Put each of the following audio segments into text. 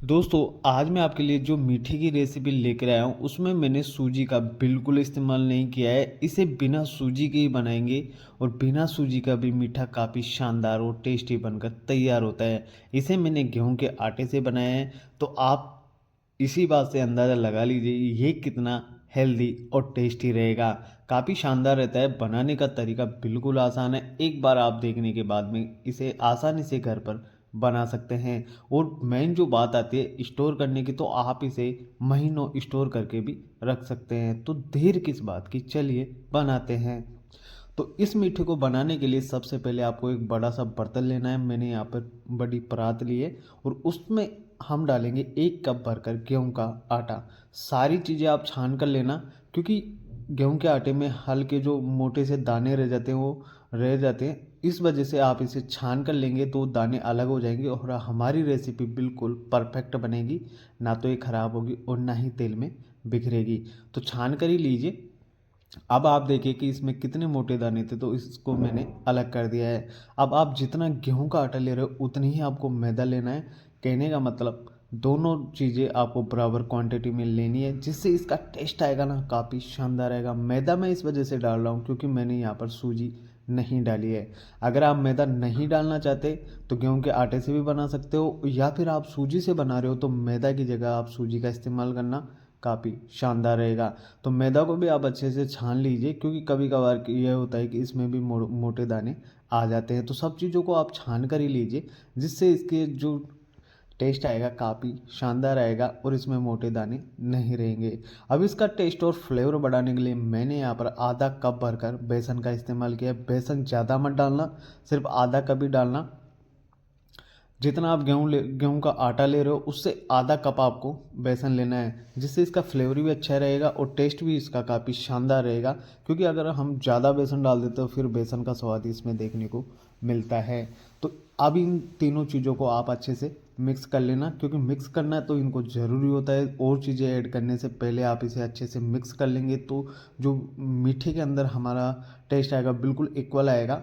दोस्तों, आज मैं आपके लिए जो मीठे की रेसिपी लेकर आया हूँ उसमें मैंने सूजी का बिल्कुल इस्तेमाल नहीं किया है। इसे बिना सूजी के ही बनाएंगे और बिना सूजी का भी मीठा काफ़ी शानदार और टेस्टी बनकर तैयार होता है। इसे मैंने गेहूं के आटे से बनाया है, तो आप इसी बात से अंदाज़ा लगा लीजिए ये कितना हेल्दी और टेस्टी रहेगा। काफ़ी शानदार रहता है। बनाने का तरीका बिल्कुल आसान है, एक बार आप देखने के बाद में इसे आसानी से घर पर बना सकते हैं। और मेन जो बात आती है स्टोर करने की, तो आप इसे महीनों स्टोर करके भी रख सकते हैं। तो देर किस बात की, चलिए बनाते हैं। तो इस मीठे को बनाने के लिए सबसे पहले आपको एक बड़ा सा बर्तन लेना है। मैंने यहाँ पर बड़ी परात ली है और उसमें हम डालेंगे 1 कप भरकर गेहूं का आटा। सारी चीज़ें आप छान कर लेना, क्योंकि गेहूं के आटे में हल्के जो मोटे से दाने रह जाते हैं वो रह जाते हैं। इस वजह से आप इसे छान कर लेंगे तो दाने अलग हो जाएंगे और हमारी रेसिपी बिल्कुल परफेक्ट बनेगी। ना तो ये ख़राब होगी और ना ही तेल में बिखरेगी। तो छान कर ही लीजिए। अब आप देखिए कि इसमें कितने मोटे दाने थे, तो इसको मैंने अलग कर दिया है। अब आप जितना गेहूं का आटा ले रहे हो उतनी ही आपको मैदा लेना है। कहने का मतलब दोनों चीज़ें आपको बराबर क्वांटिटी में लेनी है, जिससे इसका टेस्ट आएगा ना काफ़ी शानदार आएगा। मैदा मैं इस वजह से डाल रहा हूँ क्योंकि मैंने यहाँ पर सूजी नहीं डाली है। अगर आप मैदा नहीं डालना चाहते तो गेहूं के आटे से भी बना सकते हो, या फिर आप सूजी से बना रहे हो तो मैदा की जगह आप सूजी का इस्तेमाल करना काफ़ी शानदार रहेगा। तो मैदा को भी आप अच्छे से छान लीजिए, क्योंकि कभी कभार यह होता है कि इसमें भी मोटे दाने आ जाते हैं। तो सब चीज़ों को आप छान कर ही लीजिए, जिससे इसके जो टेस्ट आएगा काफ़ी शानदार आएगा और इसमें मोटे दाने नहीं रहेंगे। अब इसका टेस्ट और फ्लेवर बढ़ाने के लिए मैंने यहाँ पर आधा कप भरकर बेसन का इस्तेमाल किया है। बेसन ज़्यादा मत डालना, सिर्फ आधा कप ही डालना। जितना आप गेहूं का आटा ले रहे हो उससे आधा कप आपको बेसन लेना है, जिससे इसका फ्लेवर भी अच्छा रहेगा और टेस्ट भी इसका काफ़ी शानदार रहेगा। क्योंकि अगर हम ज़्यादा बेसन डाल देते तो फिर बेसन का स्वाद इसमें देखने को मिलता है। तो अब इन तीनों चीज़ों को आप अच्छे से मिक्स कर लेना, क्योंकि मिक्स करना है तो इनको ज़रूरी होता है। और चीज़ें ऐड करने से पहले आप इसे अच्छे से मिक्स कर लेंगे तो जो मीठे के अंदर हमारा टेस्ट आएगा बिल्कुल इक्वल आएगा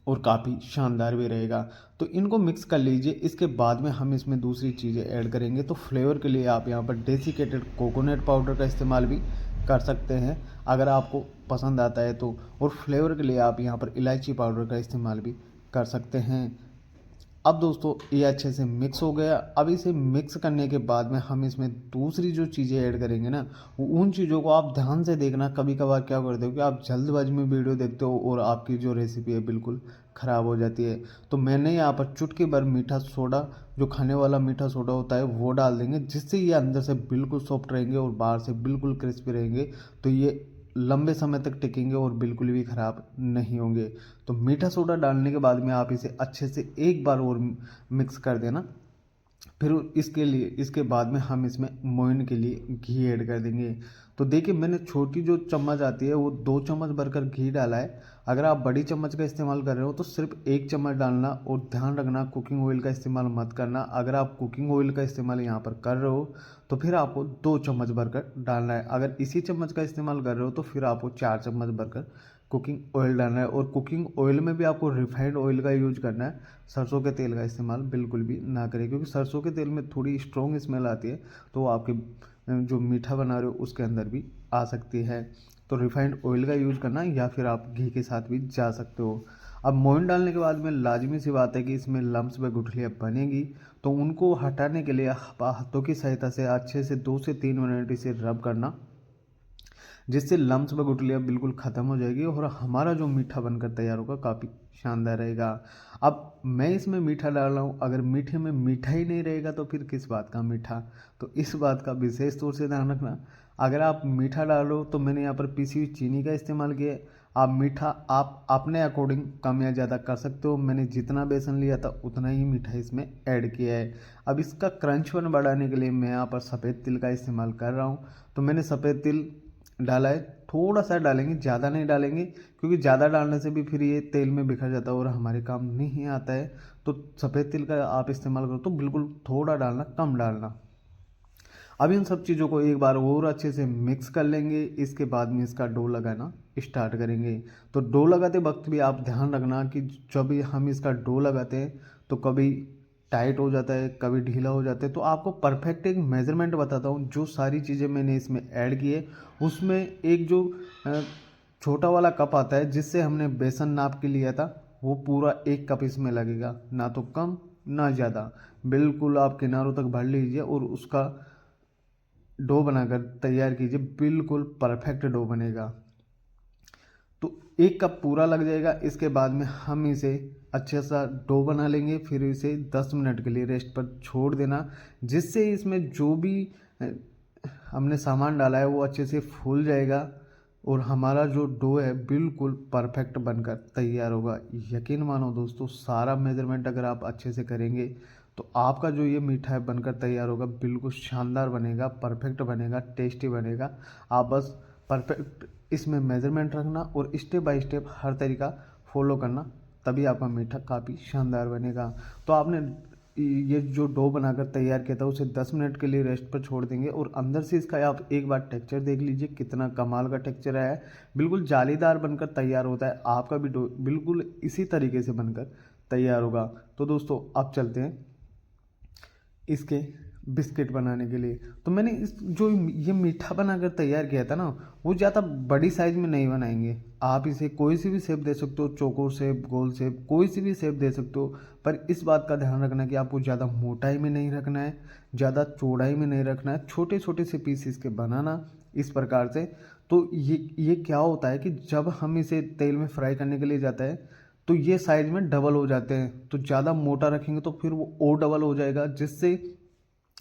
और काफ़ी शानदार भी रहेगा। तो इनको मिक्स कर लीजिए। इसके बाद में हम इसमें दूसरी चीज़ें ऐड करेंगे। तो फ्लेवर के लिए आप यहाँ पर डेसिकेटेड कोकोनट पाउडर का इस्तेमाल भी कर सकते हैं, अगर आपको पसंद आता है तो। और फ्लेवर के लिए आप यहाँ पर इलायची पाउडर का इस्तेमाल भी कर सकते हैं। अब दोस्तों ये अच्छे से मिक्स हो गया। अब इसे मिक्स करने के बाद में हम इसमें दूसरी जो चीज़ें ऐड करेंगे ना, उन चीज़ों को आप ध्यान से देखना। कभी कभार क्या करते हो कि आप जल्दबाजी में वीडियो देखते हो और आपकी जो रेसिपी है बिल्कुल ख़राब हो जाती है। तो मैंने यहाँ पर चुटकी भर मीठा सोडा, जो खाने वाला मीठा सोडा होता है, वो डाल देंगे, जिससे ये अंदर से बिल्कुल सॉफ्ट रहेंगे और बाहर से बिल्कुल क्रिस्पी रहेंगे। तो ये लंबे समय तक टिकेंगे और बिल्कुल भी ख़राब नहीं होंगे। तो मीठा सोडा डालने के बाद में आप इसे अच्छे से एक बार और मिक्स कर देना। फिर इसके बाद में हम इसमें मोइन के लिए घी ऐड कर देंगे। तो देखिए, मैंने छोटी जो चम्मच आती है वो 2 चम्मच भरकर घी डाला है। अगर आप बड़ी चम्मच का इस्तेमाल कर रहे हो तो सिर्फ 1 चम्मच डालना, और ध्यान रखना कुकिंग ऑयल का इस्तेमाल मत करना। अगर आप कुकिंग ऑयल का इस्तेमाल यहाँ पर कर रहे हो तो फिर आपको 2 चम्मच भरकर डालना है। अगर इसी चम्मच का इस्तेमाल कर रहे हो तो फिर आपको 4 चम्मच भरकर कुकिंग ऑयल डालना है। और कुकिंग ऑयल में भी आपको रिफाइंड ऑयल का यूज करना है। सरसों के तेल का इस्तेमाल बिल्कुल भी ना करें, क्योंकि सरसों के तेल में थोड़ी स्ट्रॉन्ग स्मेल आती है, तो वो आपके जो मीठा बना रहे हो उसके अंदर भी आ सकती है। तो रिफाइंड ऑयल का यूज़ करना, या फिर आप घी के साथ भी जा सकते हो। अब मोइन डालने के बाद में लाजमी सी बात है कि इसमें लम्स व गुठलियाँ बनेगी, तो उनको हटाने के लिए हाथों की सहायता से अच्छे से 2 से 3 मिनट इसे रब करना, जिससे लम्स व गुठलियाँ बिल्कुल ख़त्म हो जाएगी और हमारा जो मीठा बनकर तैयार होगा काफ़ी शानदार रहेगा। अब मैं इसमें मीठा डाल रहा हूँ, अगर मीठे में मीठा ही नहीं रहेगा तो फिर किस बात का मीठा। तो इस बात का विशेष तौर से ध्यान रखना। अगर आप मीठा डाल रहे हो तो मैंने यहाँ पर पीसी हुई चीनी का इस्तेमाल किया है। आप मीठा आप अपने अकॉर्डिंग कम या ज़्यादा कर सकते हो। मैंने जितना बेसन लिया था उतना ही मीठा इसमें ऐड किया है। अब इसका क्रंचपन बढ़ाने के लिए मैं यहाँ पर सफ़ेद तिल का इस्तेमाल कर रहा हूँ। तो मैंने सफ़ेद तिल डाला है, थोड़ा सा डालेंगे, ज़्यादा नहीं डालेंगे, क्योंकि ज़्यादा डालने से भी फिर ये तेल में बिखर जाता है और हमारे काम नहीं आता है। तो सफ़ेद तिल का आप इस्तेमाल करो तो बिल्कुल थोड़ा डालना, कम डालना। अब इन सब चीज़ों को एक बार और अच्छे से मिक्स कर लेंगे। इसके बाद में इसका डो लगाना स्टार्ट करेंगे। तो डो लगाते वक्त भी आप ध्यान रखना कि जब भी हम इसका डो लगाते हैं तो कभी टाइट हो जाता है, कभी ढीला हो जाता है। तो आपको परफेक्ट एक मेज़रमेंट बताता हूँ, जो सारी चीज़ें मैंने इसमें ऐड की है उसमें एक जो अ, छोटा वाला कप आता है जिससे हमने बेसन नाप के लिया था, वो पूरा 1 कप इसमें लगेगा, ना तो कम ना ज़्यादा। बिल्कुल आप किनारों तक भर लीजिए और उसका डो बनाकर तैयार कीजिए, बिल्कुल परफेक्ट डो बनेगा। तो 1 कप पूरा लग जाएगा। इसके बाद में हम इसे अच्छे सा डो बना लेंगे, फिर इसे 10 मिनट के लिए रेस्ट पर छोड़ देना, जिससे इसमें जो भी अ, हमने सामान डाला है वो अच्छे से फूल जाएगा और हमारा जो डो है बिल्कुल परफेक्ट बनकर तैयार होगा। यकीन मानो दोस्तों, सारा मेजरमेंट अगर आप अच्छे से करेंगे तो आपका जो ये मीठा है बनकर तैयार होगा, बिल्कुल शानदार बनेगा, परफेक्ट बनेगा, टेस्टी बनेगा। आप बस परफेक्ट इसमें मेजरमेंट रखना और स्टेप बाय स्टेप हर तरीका फॉलो करना, तभी आपका मीठा काफ़ी शानदार बनेगा। तो आपने ये जो डो बनाकर तैयार किया था उसे 10 मिनट के लिए रेस्ट पर छोड़ देंगे और अंदर से इसका आप एक बार टेक्सचर देख लीजिए, कितना कमाल का टेक्सचर आया है। बिल्कुल जालीदार बनकर तैयार होता है, आपका भी डो बिल्कुल इसी तरीके से बनकर तैयार होगा। तो दोस्तों आप चलते हैं इसके बिस्किट बनाने के लिए। तो मैंने इस जो ये मीठा बनाकर तैयार किया था ना, वो ज़्यादा बड़ी साइज़ में नहीं बनाएंगे। आप इसे कोई सी भी शेप दे सकते हो, चौकोर शेप, गोल शेप, कोई सी भी शेप दे सकते हो। पर इस बात का ध्यान रखना कि आपको ज़्यादा मोटाई में नहीं रखना है, ज़्यादा चौड़ाई में नहीं रखना है, छोटे छोटे से पीस इसके बनाना इस प्रकार से। तो ये क्या होता है कि जब हम इसे तेल में फ्राई करने के लिए जाता है तो ये साइज में डबल हो जाते हैं। तो ज़्यादा मोटा रखेंगे तो फिर वो और डबल हो जाएगा, जिससे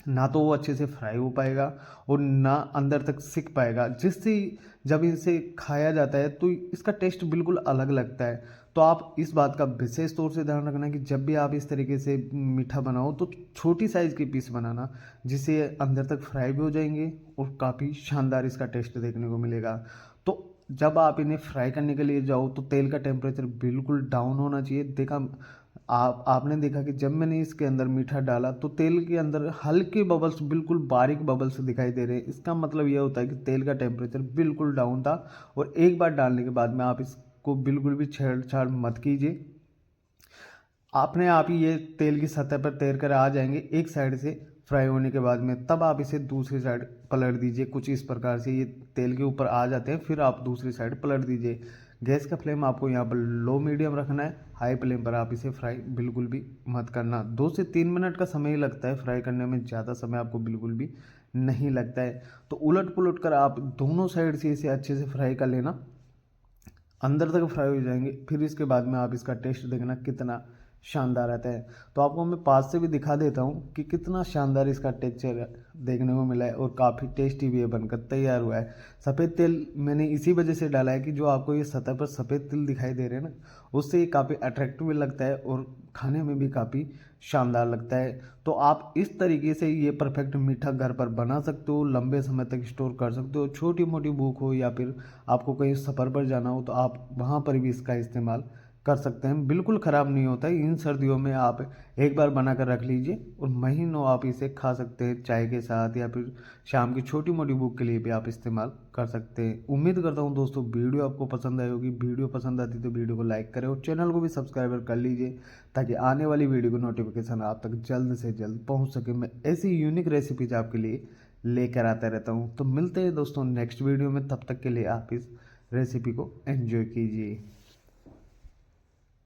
ना तो वो अच्छे से फ्राई हो पाएगा और ना अंदर तक सिक पाएगा, जिससे जब इसे खाया जाता है तो इसका टेस्ट बिल्कुल अलग लगता है। तो आप इस बात का विशेष तौर से ध्यान रखना कि जब भी आप इस तरीके से मीठा बनाओ तो छोटी साइज़ के पीस बनाना, जिससे अंदर तक फ्राई भी हो जाएंगे और काफ़ी शानदार इसका टेस्ट देखने को मिलेगा। तो जब आप इन्हें फ्राई करने के लिए जाओ तो तेल का टेम्परेचर बिल्कुल डाउन होना चाहिए। देखा आपने देखा कि जब मैंने इसके अंदर मीठा डाला तो तेल के अंदर हल्के बबल्स, बिल्कुल बारीक बबल्स दिखाई दे रहे हैं। इसका मतलब यह होता है कि तेल का टेम्परेचर बिल्कुल डाउन था। और एक बार डालने के बाद में आप इसको बिल्कुल भी छेड़छाड़ मत कीजिए, अपने आप ही ये तेल की सतह पर तैर कर आ जाएंगे एक साइड से फ्राई होने के बाद में। तब आप इसे दूसरी साइड पलट दीजिए, कुछ इस प्रकार से ये तेल के ऊपर आ जाते हैं, फिर आप दूसरी साइड पलट दीजिए। गैस का फ्लेम आपको यहाँ पर लो मीडियम रखना है, हाई फ्लेम पर आप इसे फ्राई बिल्कुल भी मत करना। 2 से 3 मिनट का समय ही लगता है फ्राई करने में, ज़्यादा समय आपको बिल्कुल भी नहीं लगता है। तो उलट पुलट कर आप दोनों साइड से इसे अच्छे से फ्राई कर लेना, अंदर तक फ्राई हो जाएंगे। फिर इसके बाद में आप इसका टेस्ट देखना कितना शानदार आता है। तो आपको मैं पास से भी दिखा देता हूँ कि कितना शानदार इसका टेक्सचर देखने को मिला है और काफ़ी टेस्टी भी है, बनकर तैयार हुआ है। सफ़ेद तेल मैंने इसी वजह से डाला है कि जो आपको ये सतह पर सफ़ेद तिल दिखाई दे रहे हैं ना, उससे ये काफ़ी अट्रैक्टिव भी लगता है और खाने में भी काफ़ी शानदार लगता है। तो आप इस तरीके से ये परफेक्ट मीठा घर पर बना सकते हो, लंबे समय तक स्टोर कर सकते हो। छोटी मोटी भूख हो या फिर आपको कहीं सफ़र पर जाना हो तो आप वहाँ पर भी इसका इस्तेमाल कर सकते हैं, बिल्कुल ख़राब नहीं होता है। इन सर्दियों में आप एक बार बना कर रख लीजिए और महीनों आप इसे खा सकते हैं चाय के साथ, या फिर शाम की छोटी मोटी भूख के लिए भी आप इस्तेमाल कर सकते हैं। उम्मीद करता हूँ दोस्तों वीडियो आपको पसंद आई होगी। वीडियो पसंद आती तो वीडियो को लाइक करें और चैनल को भी सब्सक्राइबर कर लीजिए, ताकि आने वाली वीडियो को नोटिफिकेशन आप तक जल्द से जल्द पहुँच सके। मैं ऐसी यूनिक रेसिपीज आपके लिए लेकर आता रहता हूँ। तो मिलते हैं दोस्तों नेक्स्ट वीडियो में, तब तक के लिए आप इस रेसिपी को एंजॉय कीजिए।